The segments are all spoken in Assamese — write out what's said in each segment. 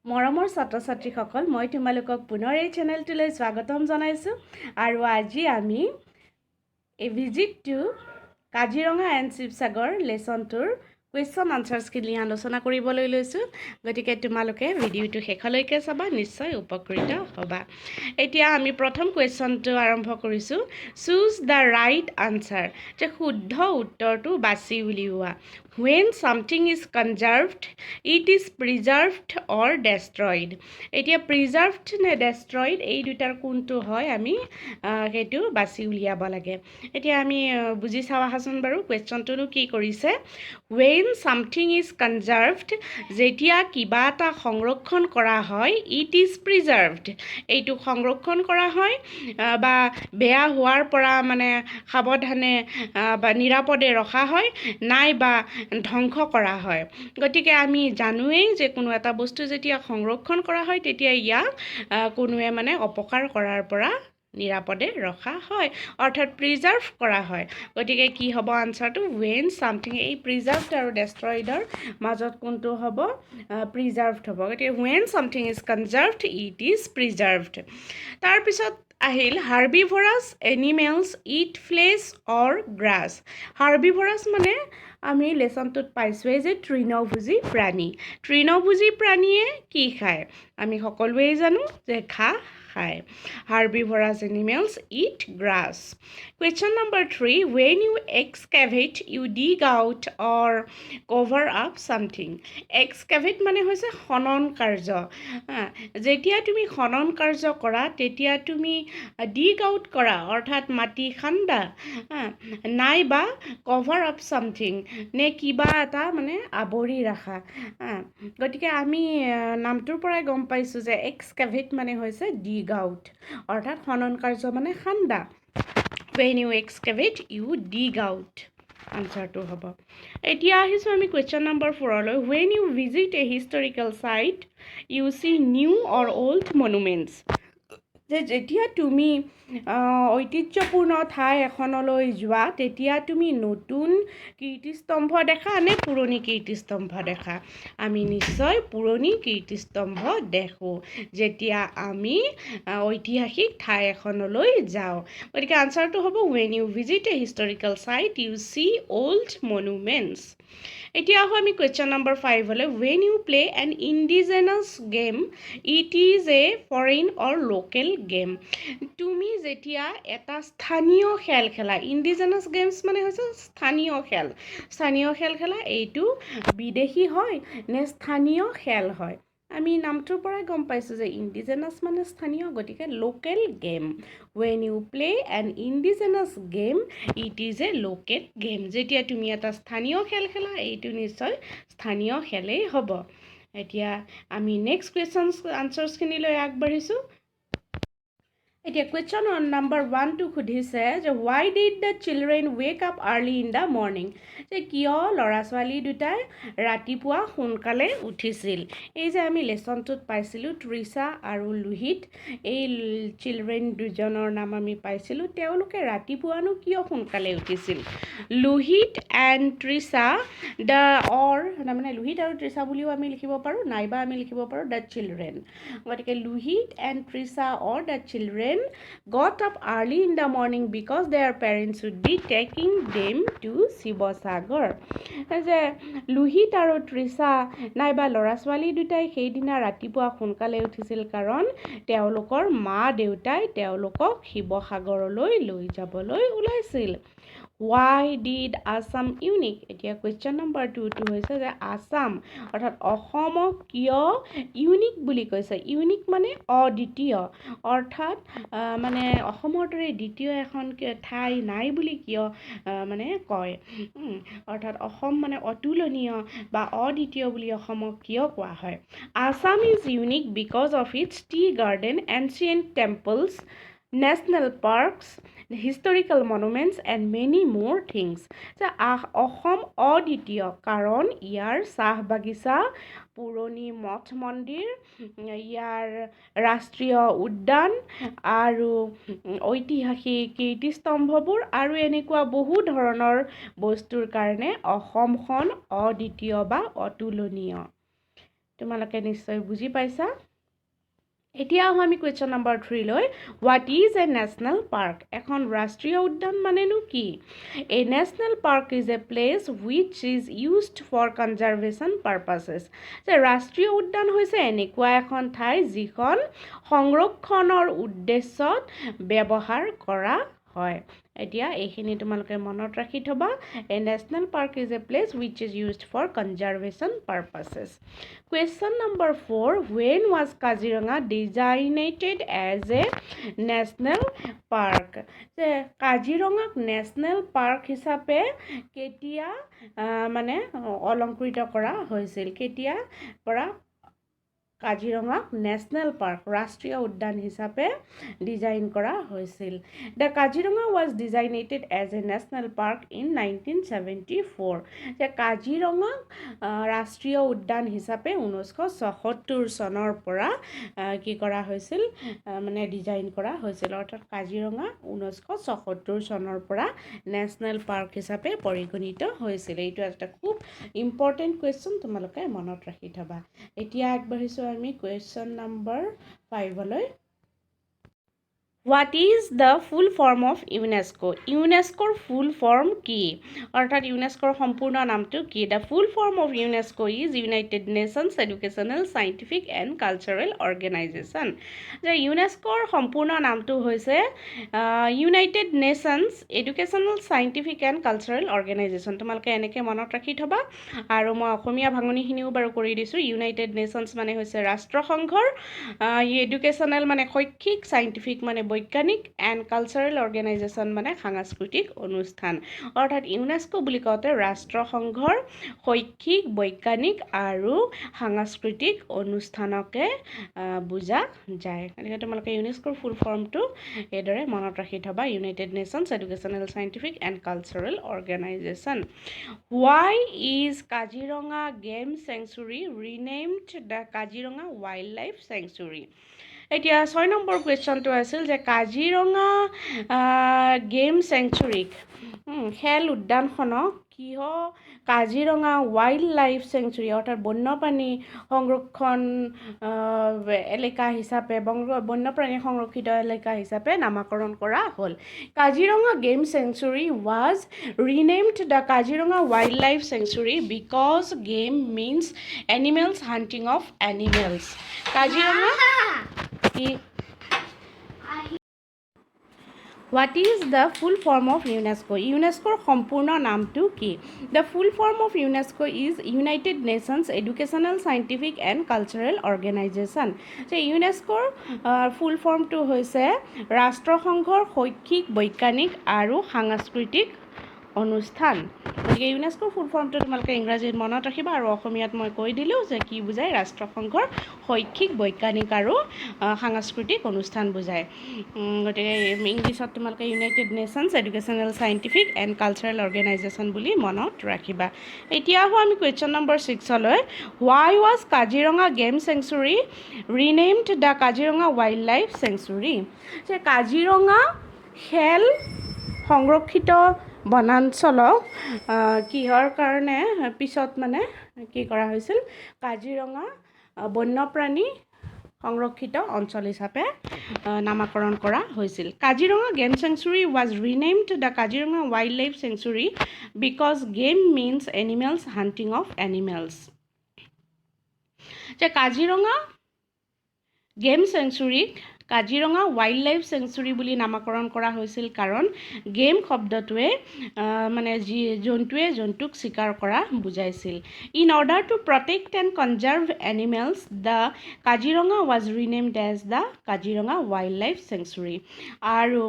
মৰমৰ ছাত্ৰ-ছাত্ৰীসকল মই তোমালোকক পুনৰ এই চেনেলটোলৈ স্বাগতম জনাইছোঁ আৰু আজি আমি a visit to Kaziranga and Sivasagar লেছনটোৰ কুৱেশ্যন আনচাৰ্ছখিনি আলোচনা কৰিবলৈ লৈছোঁ গতিকে তোমালোকে ভিডিঅ'টো শেষলৈকে চাবা নিশ্চয় উপকৃত হ'বা এতিয়া আমি প্ৰথম কুৱেশ্যনটো আৰম্ভ কৰিছোঁ চুজ দ্য ৰাইট আনচাৰ যে শুদ্ধ উত্তৰটো বাছি উলিওৱা when something is conserved it is preserved or destroyed এতিয়া preserved নে destroyed এই দুটাৰ কোনটো হয় আমি সেইটো বাছি উলিয়াব লাগে এতিয়া আমি বুজি চাওঁ আহাচোন বাৰু কুৱেশ্যনটোনো কি কৰিছে when something is conserved যেতিয়া কিবা এটা সংৰক্ষণ কৰা হয় it is preserved এইটো সংৰক্ষণ কৰা হয় বা বেয়া হোৱাৰ পৰা মানে সাৱধানে বা নিৰাপদে ৰখা হয় নাই বা ধ্বংস কৰা হয় গতিকে আমি জানোৱেই যে কোনো এটা বস্তু যেতিয়া সংৰক্ষণ কৰা হয় তেতিয়া ইয়াক কোনোৱে মানে অপকাৰ কৰাৰ পৰা নিৰাপদে ৰখা হয় অৰ্থাৎ প্ৰিজাৰ্ভ কৰা হয় গতিকে কি হ'ব আনসাৰটো when something এই প্ৰিজাৰ্ভড আৰু ডেষ্ট্ৰয়ডৰ মাজত কোনটো হ'ব প্ৰিজাৰ্ভড হ'ব গতিকে when something is conserved it is preserved তাৰপিছত আহিল herbivorous animals eat flesh or grass herbivorous মানে আমি লেছনটোত পাইছোঁৱেই যে তৃণভোজী প্ৰাণীয়ে কি খায় আমি সকলোৱেই জানো যে ঘাঁহ খায় herbivorous animals eat grass question number 3 when you excavate you dig out or cover up something excavate মানে হৈছে খনন কাৰ্য যেতিয়া তুমি খনন কাৰ্য কৰা তেতিয়া তুমি dig out কৰা অৰ্থাৎ মাটি খান্দা নাইবা cover up something নে কিবা এটা মানে আৱৰি ৰাখা গতিকে আমি নামটোৰ পৰাই গম পাইছোঁ যে excavate মানে হৈছে dig out অৰ্থাৎ খনন কাৰ্য মানে খান্দা when you excavate you dig out আনসাৰটো হ'ব এতিয়া আহিছোঁ আমি কুৱেশ্যন নম্বৰ 4লৈ when you visit a historical site you see new or old monuments যে যেতিয়া তুমি ঐতিহ্যপূৰ্ণ ঠাই এখনলৈ যোৱা তেতিয়া তুমি নতুন কীৰ্তিস্তম্ভ দেখা নে পুৰণি কীৰ্তিস্তম্ভ দেখা আমি নিশ্চয় পুৰণি কীৰ্তিস্তম্ভ দেখোঁ যেতিয়া আমি ঐতিহাসিক ঠাই এখনলৈ যাওঁ গতিকে আনসাৰটো হ'ব when you visit a historical site you see old monuments এতিয়া আহোঁ আমি কুৱেশ্যন নম্বৰ 5লৈ when you play an indigenous game it is a foreign or local game তুমি যেতিয়া এটা স্থানীয় খেল খেলা ইণ্ডিজেনাছ গেমছ মানে হৈছে স্থানীয় খেল খেলা এইটো বিদেশী হয় নে স্থানীয় খেল হয় আমি নামটোৰ পৰাই গম পাইছোঁ যে ইণ্ডিজেনাছ মানে স্থানীয় গতিকে local game when you play an indigenous game it is a local game যেতিয়া তুমি এটা স্থানীয় খেল খেলা এইটো নিশ্চয় স্থানীয় খেলেই হ'ব এতিয়া আমি নেক্সট কুৱেশ্যন আনচাৰ্ছখিনিলৈ আগবাঢ়িছোঁ এতিয়া কুৱেশ্যন নম্বৰ 1টো সুধিছে যে why did the children wake up early in the morning যে কিয় ল'ৰা ছোৱালী দুটাই ৰাতিপুৱা সোনকালে উঠিছিল এই যে আমি লেছনটোত পাইছিলোঁ তৃষা আৰু লোহিত এই চিলড্ৰেন দুজনৰ নাম আমি পাইছিলোঁ তেওঁলোকে ৰাতিপুৱানো কিয় সোনকালে উঠিছিল লোহিত এণ্ড তৃষা দ্য অৰ তাৰমানে লোহিত আৰু তৃষা বুলিও আমি লিখিব পাৰোঁ নাইবা আমি লিখিব পাৰোঁ দ্য চিলড্ৰেন গতিকে Lohit and Trisha or the children got up early in the morning because their parents would be taking them to Sivasagar যে লোহিত আৰু তৃষা নাইবা ল'ৰা ছোৱালী দুটাই সেইদিনা ৰাতিপুৱা সোনকালে উঠিছিল কাৰণ তেওঁলোকৰ মা দেউতাই তেওঁলোকক শিৱসাগৰলৈ লৈ যাবলৈ ওলাইছিল why did Assam unique এতিয়া কুৱেশ্যন নম্বৰ 2টো হৈছে যে আসাম অৰ্থাৎ অসমক কিয় ইউনিক বুলি কৈছে ইউনিক মানে অদ্বিতীয় অৰ্থাৎ মানে অসমৰ দৰে দ্বিতীয় এখন ঠাই নাই বুলি কিয় মানে কয় অৰ্থাৎ অসম মানে অতুলনীয় বা অদ্বিতীয় বুলি অসমক কিয় কোৱা হয় Assam is unique because of its tea garden ancient temples national parks historical monuments and many more things যে অসম অদ্বিতীয় কাৰণ ইয়াৰ চাহ বাগিচা পুৰণি মঠ মন্দিৰ ইয়াৰ ৰাষ্ট্ৰীয় উদ্যান আৰু ঐতিহাসিক কীৰ্তিস্তম্ভবোৰ আৰু এনেকুৱা বহু ধৰণৰ বস্তুৰ কাৰণে অসমখন অদ্বিতীয় বা অতুলনীয় তোমালোকে নিশ্চয় বুজি পাইছা এতিয়া আমি কোৱেশ্চন নম্বৰ 3 লৈ what is a national park এখন ৰাষ্ট্ৰীয় উদ্যান মানেনো কি a national park is a place which is used for conservation purposes যে ৰাষ্ট্ৰীয় উদ্যান হৈছে এনেকুৱা এখন ঠাই যিখন সংৰক্ষণৰ উদ্দেশ্যত ব্যৱহাৰ কৰা হয় এতিয়া এইখিনি তোমালোকে মনত ৰাখি থবা a national park is a place which is used for conservation purposes Question number 4 when was Kaziranga designated as a national park যে কাজিৰঙাক নেশ্যনেল পাৰ্ক হিচাপে কেতিয়া মানে অলংকৃত কৰা হৈছিল কেতিয়া পৰা কাজিৰঙাক নেশ্যনেল পাৰ্ক ৰাষ্ট্ৰীয় উদ্যান হিচাপে ডিজাইন কৰা হৈছিল the Kaziranga was designated as a national park in 1974 যে কাজিৰঙাক ৰাষ্ট্ৰীয় উদ্যান হিচাপে 1976 চনৰ পৰা কি কৰা হৈছিল মানে ডিজাইন কৰা হৈছিল অৰ্থাৎ কাজিৰঙা 1976 চনৰ পৰা নেশ্যনেল পাৰ্ক হিচাপে পৰিগণিত হৈছিল এইটো এটা খুব ইম্পৰ্টেণ্ট কুৱেশ্যন তোমালোকে মনত ৰাখি থবা এতিয়া আগবাঢ়িছোঁ আমি question number 5 লৈ What is the full form of UNESCO? UNESCO full form কি অৰ্থাৎ ইউনেস্কোৰ সম্পূৰ্ণ নামটো কি The full form of UNESCO is United Nations Educational Scientific and Cultural Organization যে ইউনেস্কোৰ সম্পূৰ্ণ নামটো হৈছে United Nations Educational Scientific and Cultural Organization তোমালোকে এনেকৈ মনত ৰাখি থবা আৰু মই অসমীয়া ভাঙনিখিনিও বাৰু কৰি দিছোঁ ইউনাইটেড নেশ্যনছ মানে হৈছে ৰাষ্ট্ৰসংঘৰ এডুকেশ্যনেল মানে শৈক্ষিক সাইণ্টিফিক মানে বৈজ্ঞানিক এণ্ড কালচাৰেল অৰ্গেনাইজেশ্যন মানে সাংস্কৃতিক অনুষ্ঠান অৰ্থাৎ ইউনেস্কো বুলি কওঁতে ৰাষ্ট্ৰসংঘৰ শৈক্ষিক বৈজ্ঞানিক আৰু সাংস্কৃতিক অনুষ্ঠানকে বুজা যায় গতিকে তোমালোকে ইউনেস্কোৰ ফুল ফৰ্মটো এইদৰে মনত ৰাখি থবা United Nations Educational Scientific and Cultural Organization Why is Kaziranga Game Sanctuary renamed the Kaziranga Wildlife Sanctuary? এতিয়া 6 নম্বৰ কুৱেশ্যনটো আছিল যে কাজিৰঙা গেম চেংচুৰীক খেল উদ্যানখনক কিহ কাজিৰঙা ৱাইল্ড লাইফ চেংচুৰী অৰ্থাৎ বন্যপ্ৰাণী সংৰক্ষণ এলেকা হিচাপে বন্যপ্ৰাণী সংৰক্ষিত এলেকা হিচাপে নামাকৰণ কৰা হ'ল Kaziranga game sanctuary was renamed the Kaziranga wild life sanctuary because game means animals hunting of animals Kaziranga What is the full form of UNESCO? UNESCO সম্পূৰ্ণ নামটো কি The full form of UNESCO is United Nations Educational Scientific and Cultural Organization যে ইউনেস্কোৰ ফুল ফৰ্মটো হৈছে ৰাষ্ট্ৰসংঘৰ শৈক্ষিক বৈজ্ঞানিক আৰু সাংস্কৃতিক অনুষ্ঠান গতিকে ইউনেস্কোৰ ফুল ফৰ্মটো তোমালোকে ইংৰাজীত মনত ৰাখিবা আৰু অসমীয়াত মই কৈ দিলোঁ যে কি বুজায় ৰাষ্ট্ৰসংঘৰ শৈক্ষিক বৈজ্ঞানিক আৰু সাংস্কৃতিক অনুষ্ঠান বুজায় গতিকে ইংলিছত তোমালোকে United Nations Educational Scientific and Cultural Organization বুলি মনত ৰাখিবা এতিয়া আহোঁ আমি কুৱেশ্যন নম্বৰ 6 লৈ Why was Kaziranga game sanctuary renamed the Kaziranga wild life sanctuary যে কাজিৰঙা খেল সংৰক্ষিত বনাঞ্চলক কিহৰ কাৰণে পিছত মানে কি কৰা হৈছিল কাজিৰঙা বন্যপ্ৰাণী সংৰক্ষিত অঞ্চল হিচাপে নামাকৰণ কৰা হৈছিল Kaziranga game sanctuary was renamed the Kaziranga wild life sanctuary because game means animals hunting of animals যে কাজিৰঙা গেম চেংচুৰীক কাজিৰঙা ৱাইল্ড লাইফ চেংচুৰী বুলি নামাকৰণ কৰা হৈছিল কাৰণ গেম শব্দটোৱে মানে জন্তুৱে জন্তুক চিকাৰ কৰা বুজাইছিল in order to protect and conserve animals the Kaziranga was renamed as the Kaziranga wild life sanctuary আৰু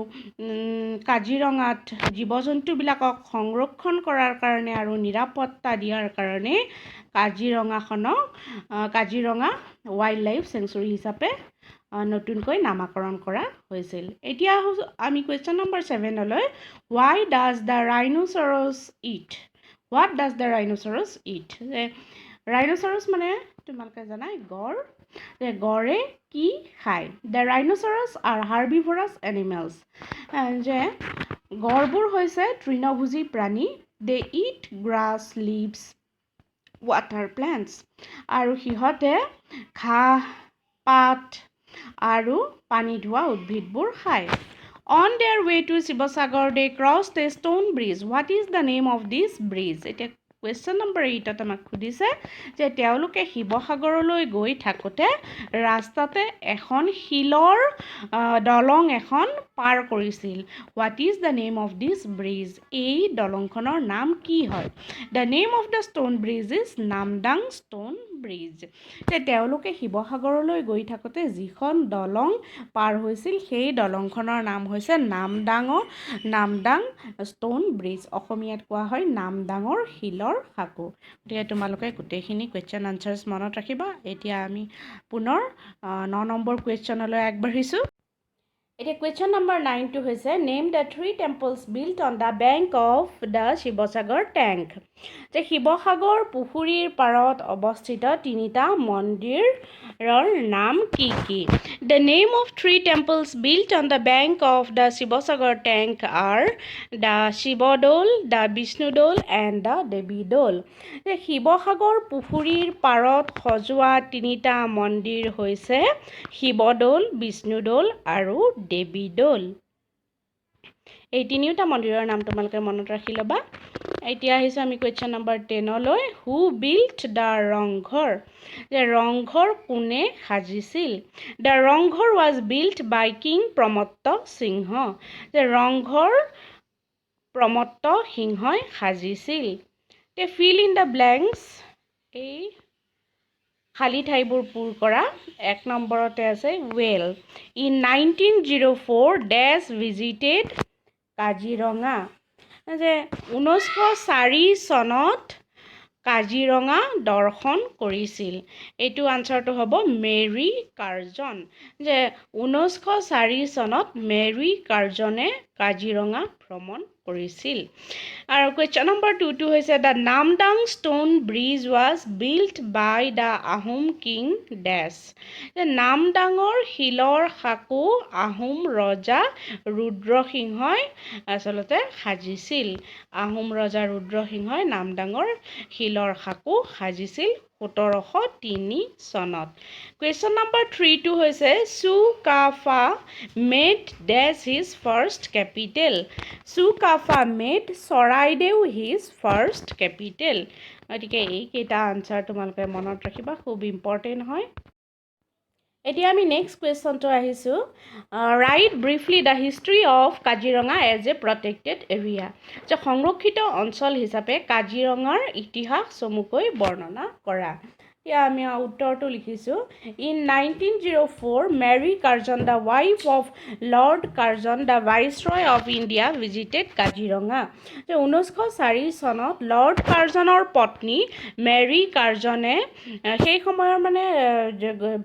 কাজিৰঙাত জীৱ জন্তুবিলাকক সংৰক্ষণ কৰাৰ কাৰণে আৰু নিৰাপত্তা দিয়াৰ কাৰণে কাজিৰঙাখনক কাজিৰঙা ৱাইল্ড লাইফ চেংচুৰী হিচাপে নতুনকৈ নামাকৰণ কৰা হৈছিল এতিয়া আমি কুৱেশ্যন নম্বৰ 7 লৈ Why does the rhinoceros eat? What does the rhinoceros eat? rhinoceros মানে তোমালোকে জানাই গড় যে গড়ে কি খায় The rhinoceros are herbivorous animals যে গড়বোৰ হৈছে তৃণভোজী প্ৰাণী They eat grass, leaves, water plants. আৰু সিহঁতে ঘাঁহ পাত আৰু পানী ধোৱা উদ্ভিদবোৰ খায় On their way to Sivassagar, they crossed a stone bridge. What is the name of this bridge? এতিয়া কুৱেশ্যন নম্বৰ 8 আমাক সুধিছে যে তেওঁলোকে শিৱসাগৰলৈ গৈ থাকোঁতে ৰাস্তাতে এখন শিলৰ দলং এখন পাৰ কৰিছিল what is the name of this bridge এই দলংখনৰ নাম কি হয় the name of the stone bridge is Namdang stone bridge তেওঁলোকে শিৱসাগৰলৈ গৈ থাকোঁতে যিখন দলং পাৰ হৈছিল সেই দলংখনৰ নাম হৈছে নামদাং ষ্ট'ন ব্ৰিজ অসমীয়াত কোৱা হয় নামদাঙৰ শিলৰ সাঁকো গতিকে তোমালোকে গোটেইখিনি কুৱেশ্যন আনচাৰ্ছ মনত ৰাখিবা এতিয়া আমি পুনৰ 9 নম্বৰ কুৱেশ্যনলৈ আগবাঢ়িছোঁ এতিয়া কুৱেশ্যন নম্বৰ 9টো হৈছে name the 3 temples built on the bank of the Sivasagar tank যে শিৱসাগৰ পুখুৰীৰ পাৰত অৱস্থিত তিনিটা মন্দিৰৰ নাম কি কি the name of 3 temples built on the bank of the Sivasagar tank are the Shivadol the Vishnudol and the Devidol Sivasagar পুখুৰীৰ পাৰত সজোৱা তিনিটা মন্দিৰ হৈছে শিৱদৌল বিষ্ণুদৌল আৰু দেৱীদৌল এই তিনিওটা মন্দিৰৰ নাম তোমালোকে মনত ৰাখি ল'বা এতিয়া আহিছোঁ আমি কুৱেশ্যন নম্বৰ 10লৈ হু বিল্ট দ্য ৰংঘৰ যে ৰংঘৰ কোনে সাজিছিল the Rang Ghar was built by king Pramatta Singha যে ৰংঘৰ প্ৰমত্ত সিংহই সাজিছিল তে ফিল ইন দ্য ব্লেংকছ এই খালী ঠাইবোৰ পূৰ কৰা 1 নম্বৰতে আছে ৱেল ইন 1904 ডেছ ভিজিটেড কাজিৰঙা যে 1904 চনত কাজিৰঙা দৰ্শন কৰিছিল এইটো আনচাৰটো হ'ব মেৰী কাৰ্জন যে 1904 চনত মেৰী কাৰ্জনে কাজিৰঙা ভ্ৰমণ কৰিছিল আৰু কুৱেশ্যন নম্বৰ 2টো হৈছে the Namdang stone bridge was built by the Ahom king dash যে নামদাঙৰ শিলৰ সাঁকো আহোম ৰজা ৰুদ্ৰসিংহই আচলতে সাজিছিল আহোম ৰজা ৰুদ্ৰসিংহই নামদাঙৰ শিলৰ সাঁকো সাজিছিল 1703 চনত কুৱেশ্যন নম্বৰ 3টো হৈছে Sukapha made dash his first capital Sukapha made Charaideo his first capital গতিকে এইকেইটা আনচাৰ তোমালোকে মনত ৰাখিবা খুব ইম্পৰ্টেণ্ট হয় এতিয়া আমি নেক্সট কুৱেশ্যনটো আহিছোঁ right briefly the history of Kaziranga as a protected area যে সংৰক্ষিত অঞ্চল হিচাপে কাজিৰঙাৰ ইতিহাস চমুকৈ বৰ্ণনা কৰা এতিয়া আমি উত্তৰটো লিখিছোঁ in 1904 Mary Curzon the wife of Lord Curzon the viceroy of India visited Kaziranga যে 1904 চনত লৰ্ড কাৰ্জনৰ পত্নী মেৰী কাৰ্জনে সেই সময়ৰ মানে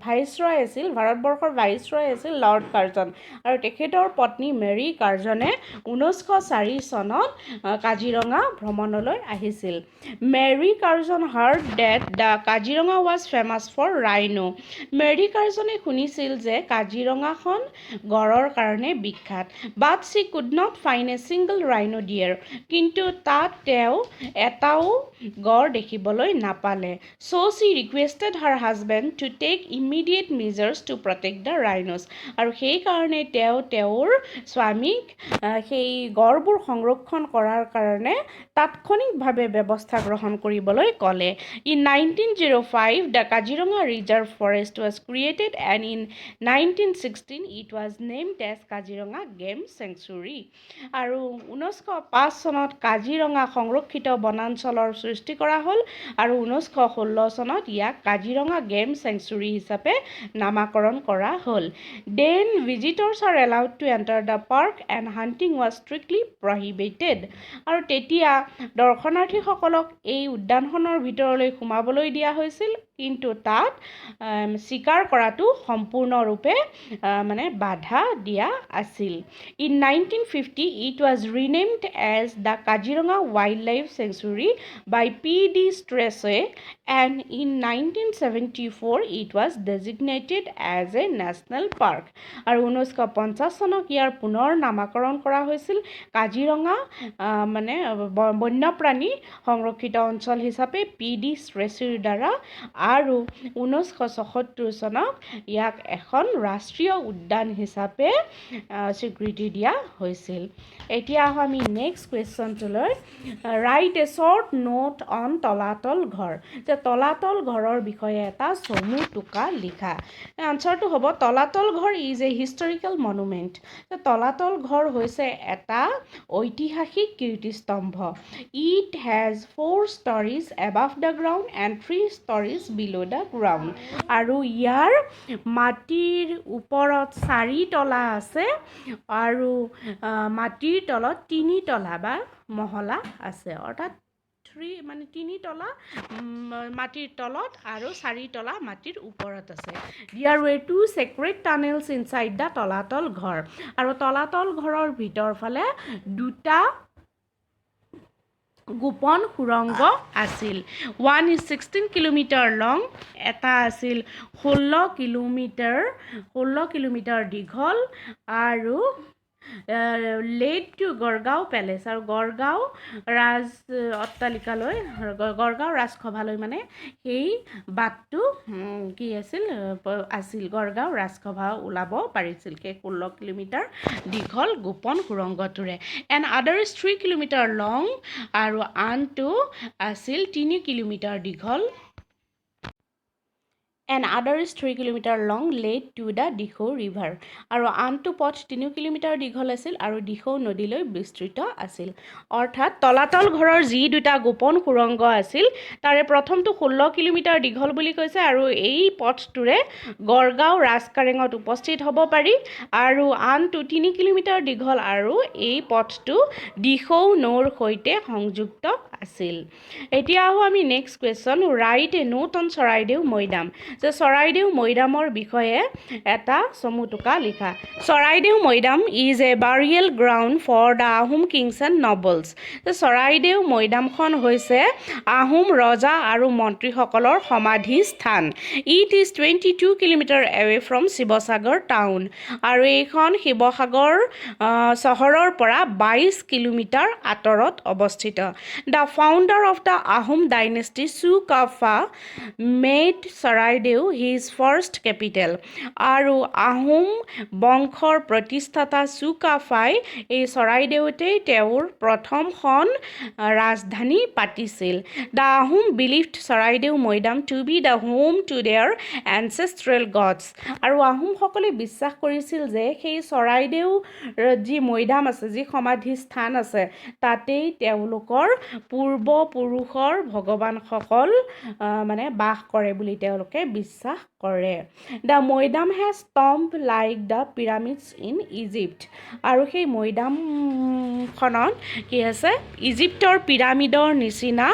ভাইচৰয় আছিল ভাৰতবৰ্ষৰ ভাইচৰয় আছিল লৰ্ড কাৰ্জন আৰু তেখেতৰ পত্নী মেৰী কাৰ্জনে 1904 চনত কাজিৰঙা ভ্ৰমণলৈ আহিছিল Mary Curzon heard that the Kaziranga was famous for rhino Mary কাৰ্জনে শুনিছিল যে কাজিৰঙাখন গড়ৰ কাৰণে বিখ্যাত but she could not find a single rhino deer কিন্তু তাত তেওঁ এটাও গড় দেখিবলৈ নাপালে so she requested her husband to take immediate measures to protect the rhinos আৰু সেই কাৰণে তেওঁ তেওঁৰ স্বামীক সেই গড়বোৰ সংৰক্ষণ কৰাৰ কাৰণে তাৎক্ষণিকভাৱে ব্যৱস্থা গ্ৰহণ কৰিবলৈ ক'লে in 1905 the Kaziranga Reserve Forest was created and in 1916 it was named as Kaziranga Game Sanctuary আৰু 1905 চনত কাজিৰঙা সংৰক্ষিত বনাঞ্চলৰ সৃষ্টি কৰা হ'ল আৰু 1916 চনত ইয়াক কাজিৰঙা গেম চেংচুৰী হিচাপে নামাকৰণ কৰা হ'ল then visitors are allowed to enter the park and hunting was strictly prohibited আৰু তেতিয়া দৰ্শনাৰ্থীসকলক এই উদ্যানখনৰ ভিতৰলৈ সোমাবলৈ দিয়া হৈছিল কিন্তু তাত স্বীকাৰ কৰাটো সম্পূৰ্ণৰূপে মানে বাধা দিয়া আছিল। In 1950 it was renamed as the Kaziranga wild life sanctuary by P.D. Strachey and in 1974 it was designated as a national park আৰু 1950 চনত ইয়াৰ পুনৰ নামাকৰণ কৰা হৈছিল কাজিৰঙা মানে বন্যপ্ৰাণী সংৰক্ষিত অঞ্চল হিচাপে P.D. Strachey দ্বাৰা আৰু 1974 চনত ইয়াক এখন ৰাষ্ট্ৰীয় উদ্যান হিচাপে স্বীকৃতি দিয়া হৈছিল। এতিয়া আমি নেক্সট কুৱেশ্যনটোলৈ write a short note on Talatal Ghar যে তলাতল ঘৰৰ বিষয়ে এটা চমু টোকা লিখা। আনচাৰটো হ'ব Talatal Ghar is a historical monument. Talatal Ghar হৈছে এটা ঐতিহাসিক কীৰ্তিস্তম্ভ। It has 4 stories above the ground and 3 stories below the ground আৰু ইয়াৰ মাটিৰ ওপৰত 4 তলা আছে আৰু মাটিৰ তলত 3 তলা বা মহলা আছে অৰ্থাৎ 3 তলা মাটিৰ তলত আৰু 4 তলা মাটিৰ ওপৰত আছে। There were 2 sacred tunnels inside the তলাতল ঘৰ আৰু তলাতল ঘৰৰ ভিতৰ ফালে 2টা গোপন সুৰংগ আছিল। 1 is 16 কিলোমিটাৰ লং, এটা আছিল 16 কিলোমিটাৰ দীঘল আৰু লেড টু গড়গাঁও পেলেচ আৰু গড়গাঁও ৰাজ অট্টালিকালৈ গড়গাঁও ৰাজসভালৈ মানে সেই বাটটো কি আছিল গড়গাঁও ৰাজসভা ওলাব পাৰিছিল সেই 16 কিলোমিটাৰ দীঘল গোপন সুৰংগটোৰে। এণ্ড আদাৰ ইজ 3 কিলোমিটাৰ লং আৰু আনটো আছিল 3 কিলোমিটাৰ দীঘল। and other is 3 kilometer long led to the Dikhou river আৰু আনটো পথ 3 কিলোমিটাৰ দীঘল আছিল আৰু দিখৌ নদীলৈ বিস্তৃত আছিল। অৰ্থাৎ তলাতল ঘৰৰ যি দুটা গোপন সুৰংগ আছিল তাৰে প্ৰথমটো 16 কিলোমিটাৰ দীঘল বুলি কৈছে আৰু এই পথটোৰে গড়গাঁও ৰাজকাৰেঙত উপস্থিত হ'ব পাৰি আৰু আনটো 3 কিলোমিটাৰ দীঘল আৰু এই পথটো দিখৌ নৈৰ সৈতে সংযুক্ত আছিল। এতিয়া আহোঁ আমি next question write a note on Charaideo Maidam যে চৰাইদেউ মৈদামৰ বিষয়ে এটা চমু টোকা লিখা। Charaideo Maidam is a burial ground for the Ahom kings and nobles যে চৰাইদেউ মৈদামখন হৈছে আহোম ৰজা আৰু মন্ত্ৰীসকলৰ সমাধি স্থান। It is 22 kilometre away from Sivasagar town আৰু এইখন শিৱসাগৰ চহৰৰ পৰা 22 কিলোমিটাৰ আঁতৰত অৱস্থিত। The founder of the Ahom dynasty Sukaphaa made Charaideo his first capital আৰু আহোম বংশৰ প্ৰতিষ্ঠাতা চুকাফাই এই চৰাইদেউতেই তেওঁৰ প্ৰথমখন ৰাজধানী পাতিছিল। The Ahom believed Charaideo Maidam to be the home to their ancestral gods আৰু আহোমসকলে বিশ্বাস কৰিছিল যে সেই চৰাইদেউ যি মৈদাম আছে যি সমাধি স্থান আছে তাতেই তেওঁলোকৰ পূৰ্বপুৰুষৰ ভগৱানসকল মানে বাস কৰে বুলি তেওঁলোকে বিশ্বাস কৰে। The Maidam has tomb like the pyramids in Egypt আৰু সেই মৈদামখনত কি আছে ইজিপ্তৰ পিৰামিডৰ নিচিনা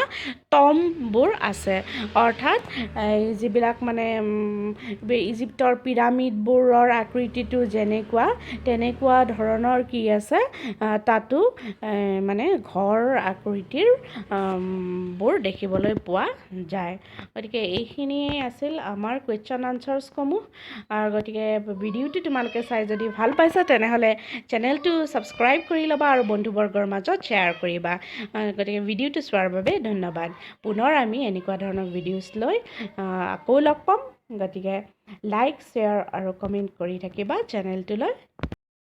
টম্ববোৰ আছে অৰ্থাৎ যিবিলাক মানে ইজিপ্তৰ পিৰামিডবোৰৰ আকৃতিটো যেনেকুৱা তেনেকুৱা ধৰণৰ কি আছে তাতো মানে ঘৰ আকৃতিৰ বোৰ দেখিবলৈ পোৱা যায়। গতিকে এইখিনিয়ে আছিল আমাৰ কুৱেশ্যন আনচাৰ্ছসমূহ আৰু গতিকে ভিডিঅ'টো তোমালোকে চাই যদি ভাল পাইছা তেনেহ'লে চেনেলটো ছাবস্ক্ৰাইব কৰি ল'বা আৰু বন্ধুবৰ্গৰ মাজত শ্বেয়াৰ কৰিবা। গতিকে ভিডিঅ'টো চোৱাৰ বাবে ধন্যবাদ। পুনৰ আমি এনেকুৱা ধৰণৰ ভিডিঅ'ছ লৈ আকৌ লগ পাম। গতিকে লাইক শ্বেয়াৰ আৰু কমেণ্ট কৰি থাকিবা চেনেলটোলৈ।